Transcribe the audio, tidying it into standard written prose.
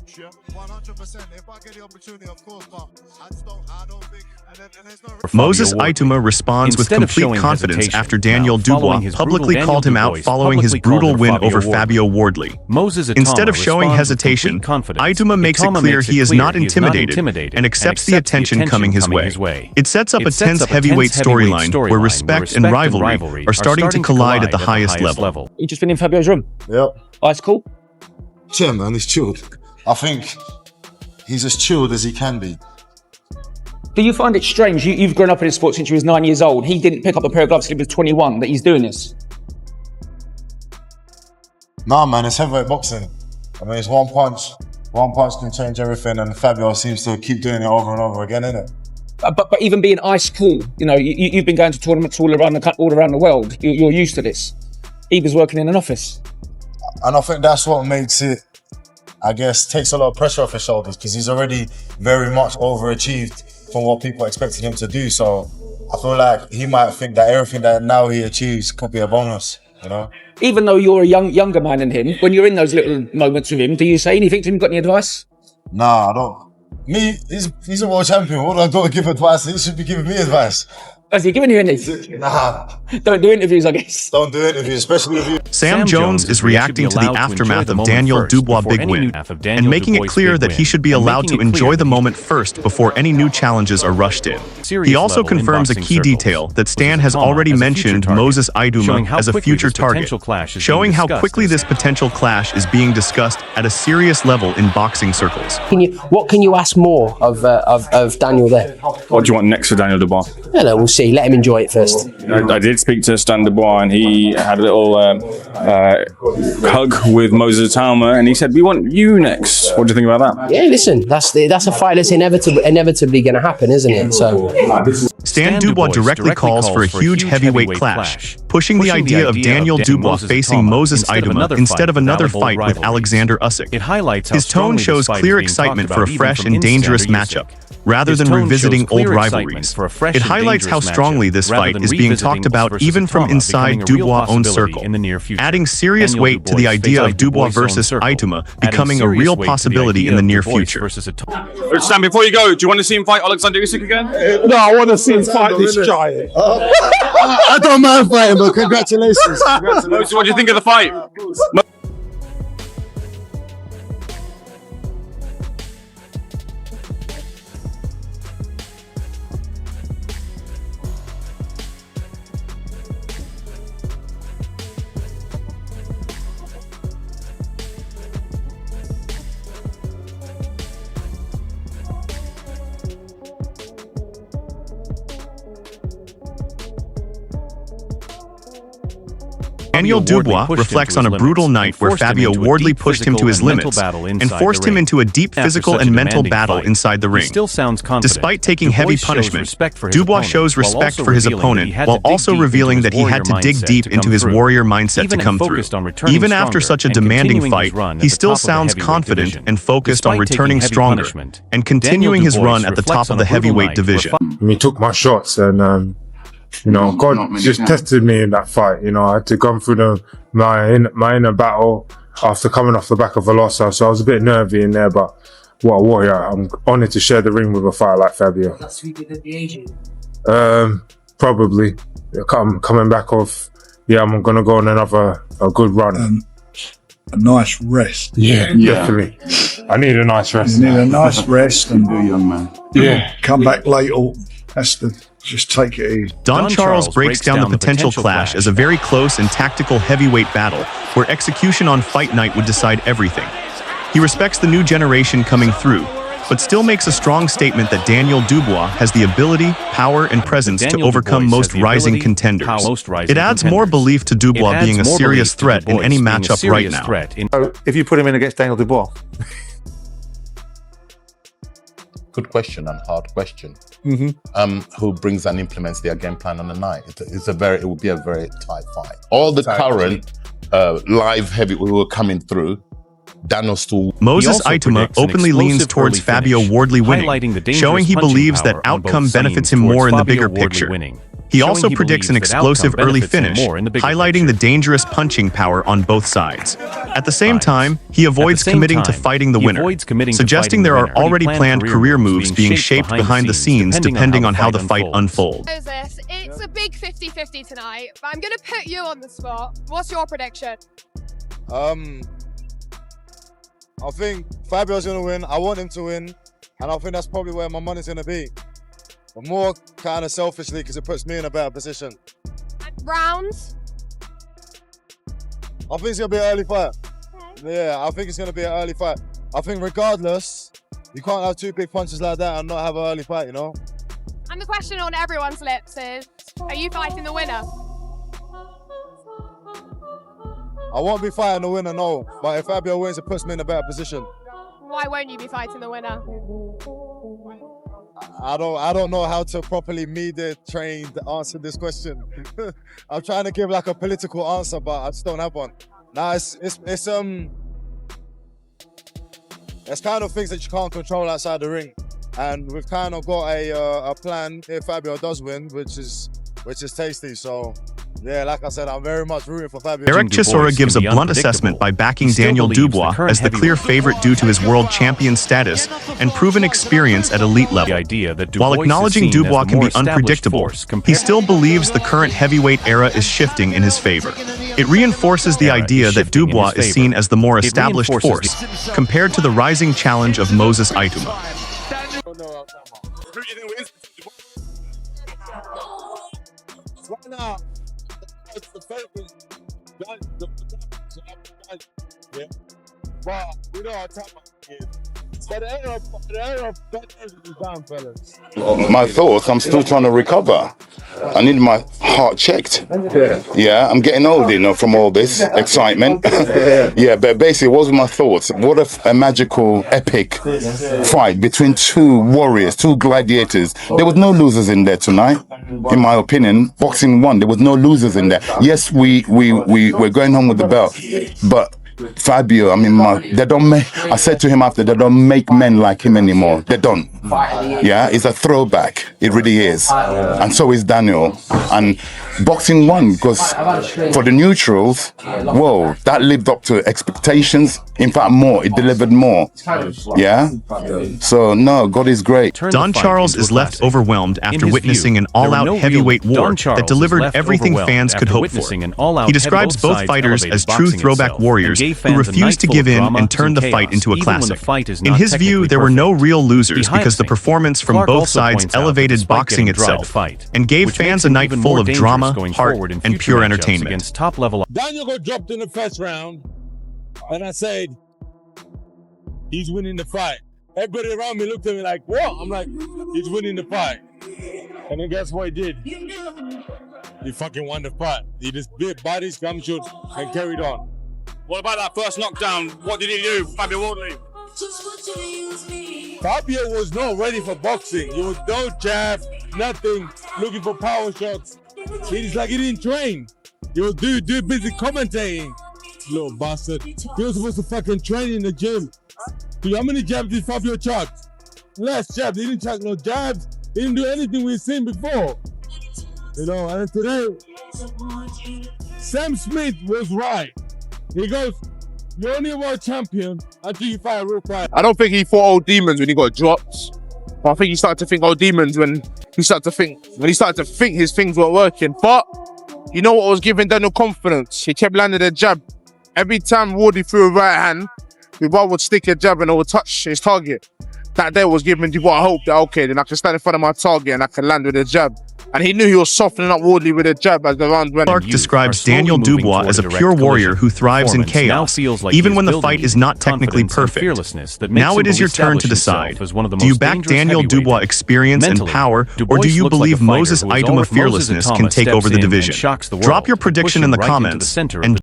Yeah, 100%. If I get the opportunity, of course, but I don't think. And there's no. Moses Itauma responds with complete confidence after Daniel Dubois publicly called him out following his brutal win over Fabio Wardley. Instead of showing hesitation, Itauma makes it clear he is not intimidated and accepts the attention coming his way. It sets up a tense heavyweight storyline where respect and rivalry are starting to collide at the highest level. You just been in Fabio's room? Yep. Ice cool? Yeah, man, he's chilled. I think he's as chilled as he can be. Do you find it strange? You've grown up in his sport since you was 9 years old. He didn't pick up a pair of gloves until he was 21, that he's doing this. Nah, man, it's heavyweight boxing. I mean, it's one punch. One punch can change everything, and Fabio seems to keep doing it over and over again, innit? But even being ice cool, you know, you've been going to tournaments all around the world. You're used to this. He was working in an office. And I think that's what makes it, I guess, takes a lot of pressure off his shoulders, because he's already very much overachieved from what people expected him to do. So I feel like he might think that everything that now he achieves could be a bonus, you know? Even though you're a younger man than him, when you're in those little moments with him, do you say anything to him? Got any advice? Nah, I don't. Me, he's a world champion. What do I got to give advice? He should be giving me advice. Has he given you any? Nah. Don't do interviews, I guess. Don't do interviews, especially with you. Sam Jones is reacting to the aftermath of Daniel Dubois' big win and making it clear that he should be allowed to enjoy the moment first before any new challenges are rushed in. He also confirms a key detail that Stan has already mentioned Moses Itauma as a future target, showing how quickly this potential clash is being discussed at a serious level in boxing circles. What can you ask more of Daniel there? What do you want next for Daniel Dubois? I don't know, we'll see. Let him enjoy it first. I did speak to Stan Dubois, and he had a little hug with Moses Itauma, and he said, "We want you next." What do you think about that? Yeah, listen, that's a fight that's inevitably going to happen, isn't it? So Stan Dubois directly calls for a huge heavyweight clash, pushing the idea of Daniel Dubois facing Moses Itauma instead of another fight with Alexander Usyk. His tone shows clear excitement for a fresh and dangerous matchup, rather than revisiting old rivalries. It highlights how strongly this fight is being talked about even from inside Dubois' own circle, adding serious weight to the idea of Dubois versus Itauma becoming a real possibility in the near future. Stan, before you go, do you want to see him fight Alexander Usyk again? No, I want to see him fight this giant. I don't mind fighting, but congratulations. Moses, what do you think of the fight? Daniel Dubois reflects on a brutal night where Fabio Wardley pushed him to his limits and forced him into a deep physical and mental battle inside the ring. Despite taking heavy punishment, Dubois shows respect for his opponent while also revealing that he had to dig deep into his warrior mindset to come through. Even after such a demanding fight, he still sounds confident and focused on returning stronger and continuing his run at the top of the heavyweight division. He took my shots, and you know, God just tested me in that fight. You know, I had to go through my inner battle after coming off the back of a loss. So I was a bit nervy in there, but what a warrior. I'm honoured to share the ring with a fighter like Fabio. that's who did at the aging. Probably. Coming back off, yeah, I'm going to go on a good run. A nice rest. Yeah, definitely. I need a nice rest. You need a nice rest and Do young man. yeah, come back late or that's the just take it easy. Don Charles breaks down the potential clash as a very close and tactical heavyweight battle where execution on fight night would decide everything. He respects the new generation coming through, but still makes a strong statement that Daniel Dubois has the ability, power, and presence to overcome most rising contenders. It adds more belief to Dubois being a serious threat in any matchup right now. So if you put him in against Daniel Dubois? Good question and hard question. Who brings and implements their game plan on the night? It will be a very tight fight. All the current live heavyweight who are coming through, Daniel still. Moses Itauma openly leans towards Fabio Wardley winning, showing he believes that outcome benefits him more in the bigger picture. He also predicts an explosive early finish, highlighting the dangerous punching power on both sides. At the same time, he avoids committing to fighting the winner, suggesting there are already planned career moves being shaped behind the scenes depending on how the fight unfolds. Moses, it's a big 50-50 tonight, but I'm going to put you on the spot. What's your prediction? I think Fabio's going to win. I want him to win. And I think that's probably where my money's going to be. But more kind of selfishly because it puts me in a better position. Rounds? I think it's going to be an early fight. Okay. Yeah, I think it's going to be an early fight. I think regardless, you can't have two big punches like that and not have an early fight, you know? And the question on everyone's lips is, are you fighting the winner? I won't be fighting the winner, no. But if Fabio wins, it puts me in a better position. Why won't you be fighting the winner? I don't know how to properly media-trained answer this question. I'm trying to give like a political answer, but I just don't have one. Nah, it's kind of things that you can't control outside the ring, and we've kind of got a plan if Fabio does win, which is tasty. So. Yeah, like I said, I'm very much rooting for Fabio. Eric Chisora gives a blunt assessment by backing Daniel Dubois as the clear favorite due to his world champion status and proven experience at elite level. While acknowledging Dubois can be unpredictable, he still believes the current heavyweight era is shifting in his favor. It reinforces the idea that Dubois is seen as the more established force compared to the rising challenge of Moses Itauma. It's the favorite. Yeah. But we know our time is. But the era of is down, fellas. My thoughts, I'm still trying to recover. I need my heart checked. Yeah, I'm getting old, you know, from all this excitement. Yeah, but basically, what was my thoughts? What a magical, epic fight between two warriors, two gladiators. There was no losers in there tonight, in my opinion. Boxing won. There was no losers in there. Yes, we're going home with the belt, but Fabio, I mean, they don't make. I said to him after, they don't make men like him anymore. They don't. Yeah, it's a throwback. It really is. And so is Daniel. And boxing won because for the neutrals, whoa, that lived up to expectations. In fact, more. It delivered more. Yeah. So no, God is great. Don Charles is left overwhelmed after witnessing an all-out heavyweight war that delivered everything fans could hope for. He describes both fighters as true throwback warriors who refused to give in and turned the fight into a classic. In his view, there were no real losers because the performance from both sides elevated boxing itself and gave fans a night full of drama, heart, and pure entertainment. Daniel got dropped in the first round, and I said, he's winning the fight. Everybody around me looked at me like, what? I'm like, he's winning the fight. And then guess what he did? He fucking won the fight. He just bit bodies, gumshots, and carried on. What about that first knockdown? What did he do, Fabio Wardley? Fabio was not ready for boxing. He was no jab, nothing, looking for power shots. He's like he didn't train. He was busy commentating. Little bastard. He was supposed to fucking train in the gym. How many jabs did Fabio chuck? Less jabs. He didn't chuck no jabs. He didn't do anything we've seen before. You know, and today, Sam Smith was right. He goes, you're only a world champion until you fight a real fight. I don't think he fought old demons when he got dropped. But I think he started to think old demons when he started to think his things weren't working. But you know what was giving Daniel confidence? He kept landing a jab. Every time Wardley threw a right hand, Dubois would stick a jab and it would touch his target. That day was giving Dubois hope that, okay, then I can stand in front of my target and I can land with a jab. And he knew he was softening up Wardley with a jab as the round went. Clark describes Daniel Dubois as a pure warrior who thrives in chaos, even when the fight is not technically perfect. Now it is your turn to decide. Do you back Daniel Dubois' experience and power, or do you believe Moses Itauma fearlessness can take over the division? Drop your prediction in the comments and